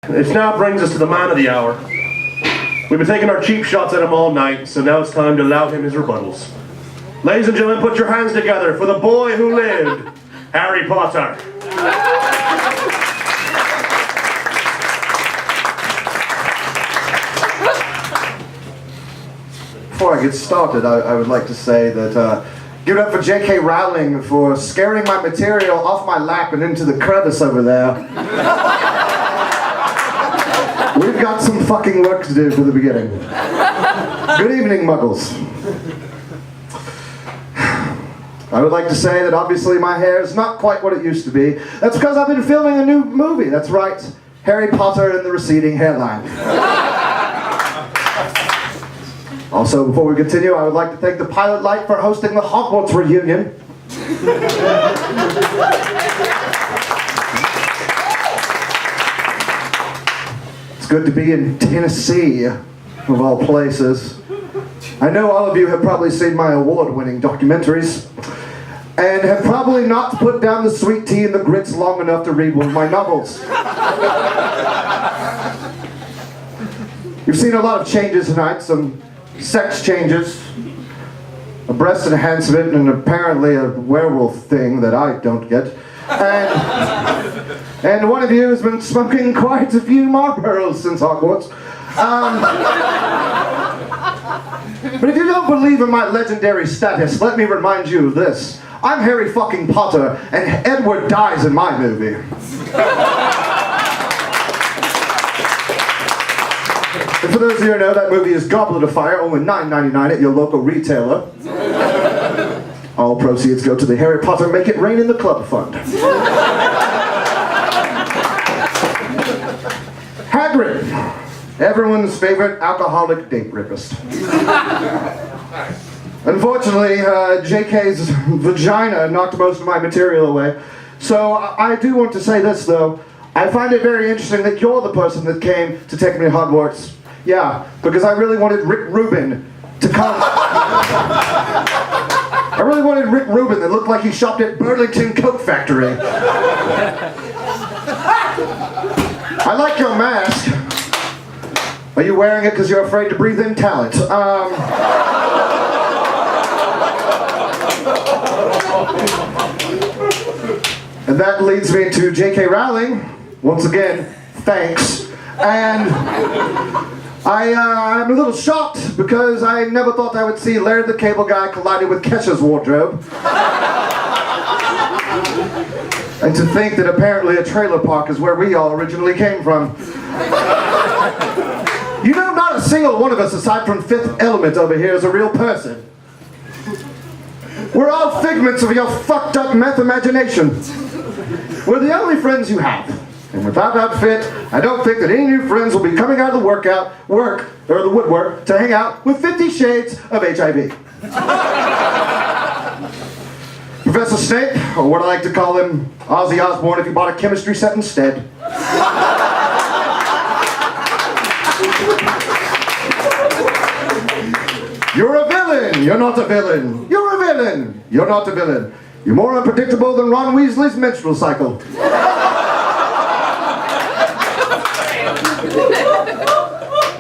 This now brings us to the man of the hour. We've been taking our cheap shots at him all night, so now it's time to allow him his rebuttals. Ladies and gentlemen, put your hands together for the boy who lived, Harry Potter. Before I get started, I would like to say that give it up for J.K. Rowling for scaring my material off my lap and into the crevice over there. We've got some fucking work to do for the beginning. Good evening, Muggles. I would like to say that obviously my hair is not quite what it used to be. That's because I've been filming a new movie. That's right, Harry Potter and the Receding Hairline. Also, before we continue, I would like to thank the Pilot Light for hosting the Hogwarts reunion. It's good to be in Tennessee, of all places. I know all of you have probably seen my award-winning documentaries, and have probably not put down the sweet tea and the grits long enough to read one of my novels. You've seen a lot of changes tonight, some sex changes, a breast enhancement, and apparently a werewolf thing that I don't get. And one of you has been smoking quite a few Marlboros since Hogwarts. But if you don't believe in my legendary status, let me remind you of this. I'm Harry fucking Potter, and Edward dies in my movie. And for those of you who know, that movie is Goblet of Fire, only $9.99 at your local retailer. All proceeds go to the Harry Potter Make It Rain in the Club Fund. Hagrid, everyone's favorite alcoholic date rapist. Unfortunately, JK's vagina knocked most of my material away. So I do want to say this, though. I find it very interesting that you're the person that came to take me to Hogwarts. Yeah, because I really wanted Rick Rubin to come. I really wanted Rick Rubin that looked like he shopped at Burlington Coat Factory. I like your mask. Are you wearing it because you're afraid to breathe in talent? And that leads me to J.K. Rowling. Once again, thanks. And I'm a little shocked because I never thought I would see Larry the Cable Guy collided with Kesha's wardrobe. And to think that apparently a trailer park is where we all originally came from. You know, not a single one of us, aside from Fifth Element over here, is a real person. We're all figments of your fucked up meth imagination. We're the only friends you have. And without that fit, I don't think that any new friends will be coming out of the work, or the woodwork, to hang out with 50 Shades of HIV. Professor Snape, or what I like to call him, Ozzy Osbourne if he bought a chemistry set instead. You're a villain! You're not a villain! You're a villain! You're not a villain! You're more unpredictable than Ron Weasley's menstrual cycle.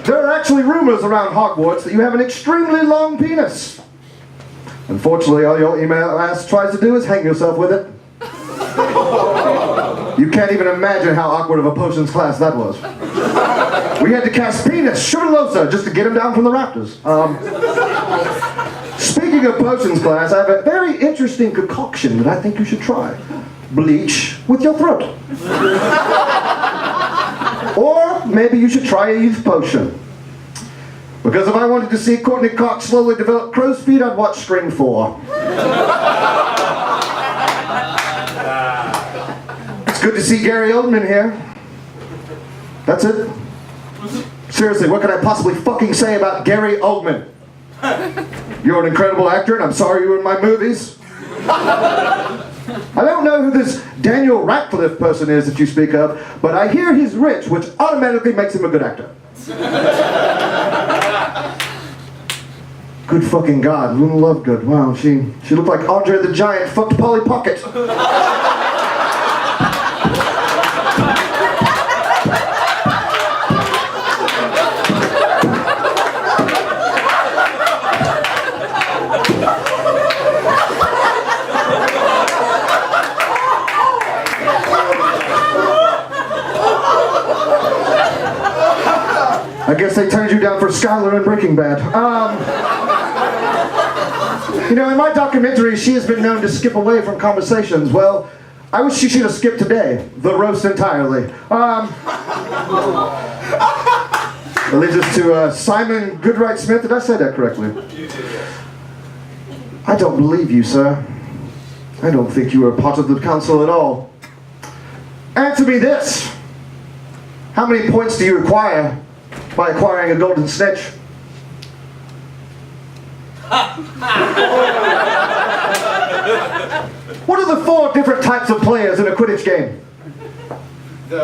There are actually rumors around Hogwarts that you have an extremely long penis. Unfortunately, all your email ass tries to do is hang yourself with it. You can't even imagine how awkward of a potions class that was. We had to cast Penis Shurlosa just to get him down from the rafters. Speaking of potions class, I have a very interesting concoction that I think you should try. Bleach with your throat. Or maybe you should try a youth potion. Because if I wanted to see Courtney Cox slowly develop crow's feet, I'd watch Scream 4. It's good to see Gary Oldman here. That's it. Seriously, what could I possibly fucking say about Gary Oldman? You're an incredible actor, and I'm sorry you were in my movies. I don't know who this Daniel Radcliffe person is that you speak of, but I hear he's rich, which automatically makes him a good actor. Good fucking God, Luna Lovegood. Wow, she looked like Andre the Giant fucked Polly Pocket. I guess they turned you down for Skylar and Breaking Bad. You know, in my documentary, she has been known to skip away from conversations. Well, I wish she should have skipped today. The roast entirely. That leads us to Simon Goodright Smith. Did I say that correctly? You did, yes. I don't believe you, sir. I don't think you are a part of the council at all. Answer me this. How many points do you require by acquiring a golden snitch? What are the 4 different types of players in a Quidditch game? You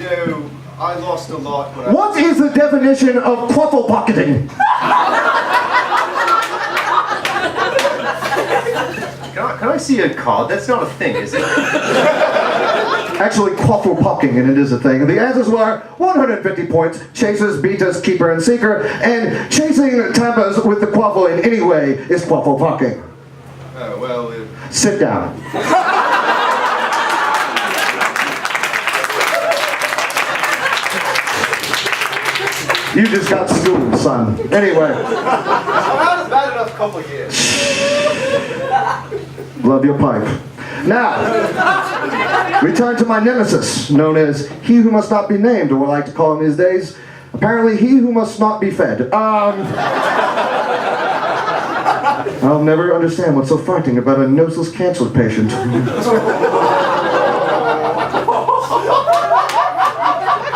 know, I lost a lot when I... What is the definition of quaffle pocketing? Can I see a card? That's not a thing, is it? Actually, quaffle pocking, and it is a thing. And the answers were 150 points, chasers, beaters, keeper, and seeker, and chasing tampers with the quaffle in any way is quaffle pocking. Oh, well... Sit down. You just got schooled, son. Anyway. I've had a bad enough couple of years. Love your pipe. Now, return to my nemesis, known as He Who Must Not Be Named, or what I like to call him these days, apparently He Who Must Not Be Fed. I'll never understand what's so frightening about a noseless cancer patient.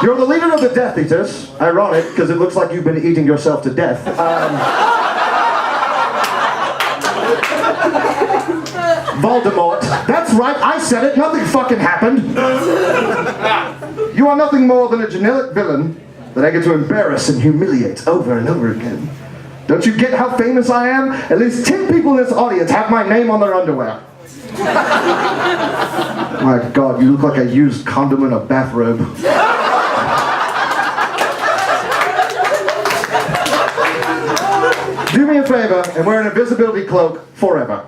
You're the leader of the Death Eaters. Ironic, because it looks like you've been eating yourself to death. Voldemort. That's right, I said it. Nothing fucking happened. You are nothing more than a generic villain that I get to embarrass and humiliate over and over again. Don't you get how famous I am? At least 10 people in this audience have my name on their underwear. My God, you look like a used condom in a bathrobe. Do me a favor and wear an invisibility cloak forever.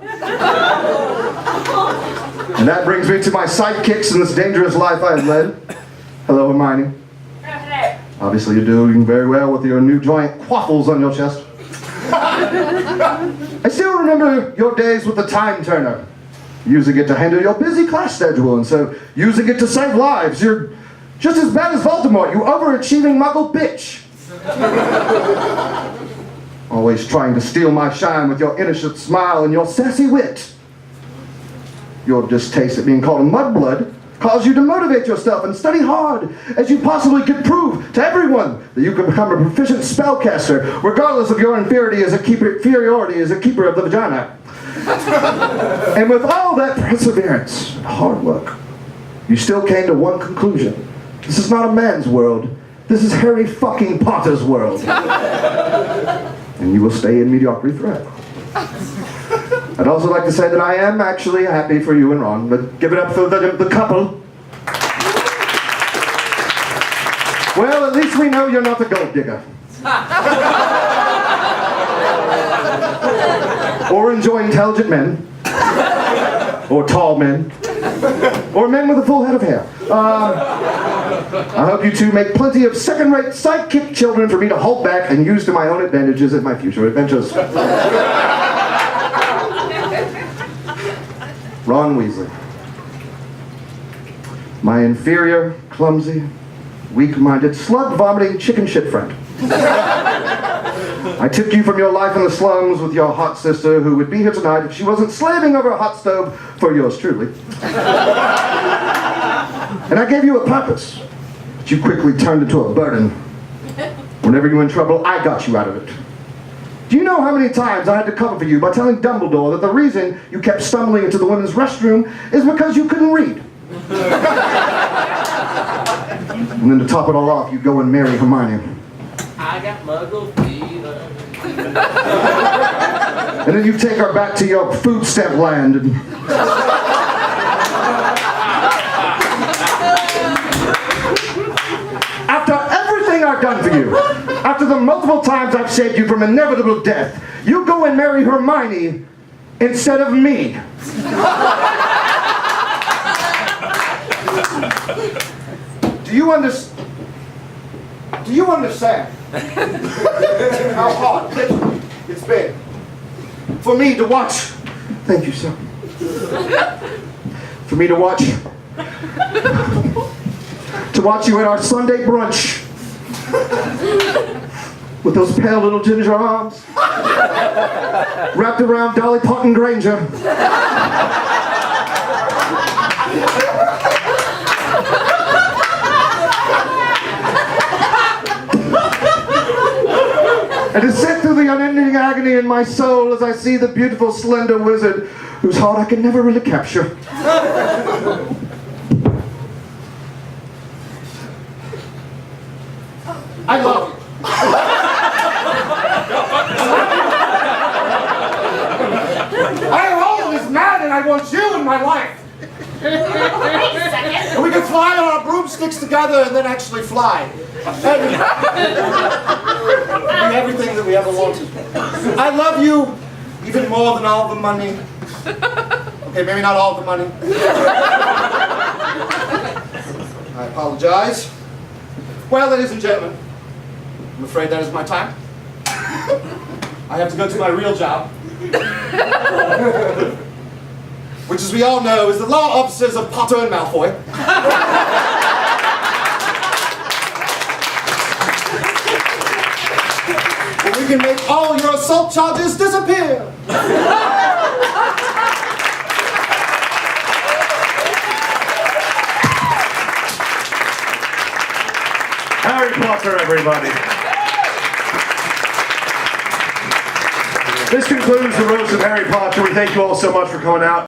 And that brings me to my sidekicks in this dangerous life I have led. Hello, Hermione. Obviously you're doing very well with your new giant quaffles on your chest. I still remember your days with the Time Turner. Using it to handle your busy class schedule, and so using it to save lives. You're just as bad as Voldemort, you overachieving muggle bitch. Always trying to steal my shine with your innocent smile and your sassy wit. Your distaste at being called a mudblood caused you to motivate yourself and study hard as you possibly could prove to everyone that you could become a proficient spellcaster, regardless of your inferiority as a keeper of the vagina. And with all that perseverance and hard work, you still came to one conclusion. This is not a man's world. This is Harry fucking Potter's world. And you will stay in mediocrity forever. I'd also like to say that I am actually happy for you and Ron, but give it up for the couple. Well, at least we know you're not the gold digger. Or enjoy intelligent men. Or tall men. Or men with a full head of hair. I hope you two make plenty of second-rate sidekick children for me to hold back and use to my own advantages in my future adventures. Ron Weasley. My inferior, clumsy, weak-minded, slug-vomiting, chicken shit friend. I took you from your life in the slums with your hot sister who would be here tonight if she wasn't slaving over a hot stove for yours truly. And I gave you a purpose, but you quickly turned into a burden. Whenever you were in trouble, I got you out of it. Do you know how many times I had to cover for you by telling Dumbledore that the reason you kept stumbling into the women's restroom is because you couldn't read? And then to top it all off, you go and marry Hermione. I got muggle fever. And then you take her back to your food stamp land and... After everything I've done for you, after the multiple times I've saved you from inevitable death, you go and marry Hermione instead of me. Do you understand? Do you understand how hard it's been for me to watch? Thank you, sir. For me to watch you at our Sunday brunch with those pale little ginger arms wrapped around Dolly Parton Granger. And to sit through the unending agony in my soul as I see the beautiful, slender wizard whose heart I can never really capture. I love you. I am always mad and I want you in my life. And we can fly on our broomsticks together and then actually fly. And be everything that we ever wanted. I love you even more than all the money. Okay, maybe not all the money. I apologize. Well, ladies and gentlemen, I'm afraid that is my time. I have to go to my real job. Which, as we all know, is the law offices of Potter and Malfoy. And we can make all your assault charges disappear. Harry Potter, everybody. This concludes the roast of Harry Potter. We thank you all so much for coming out.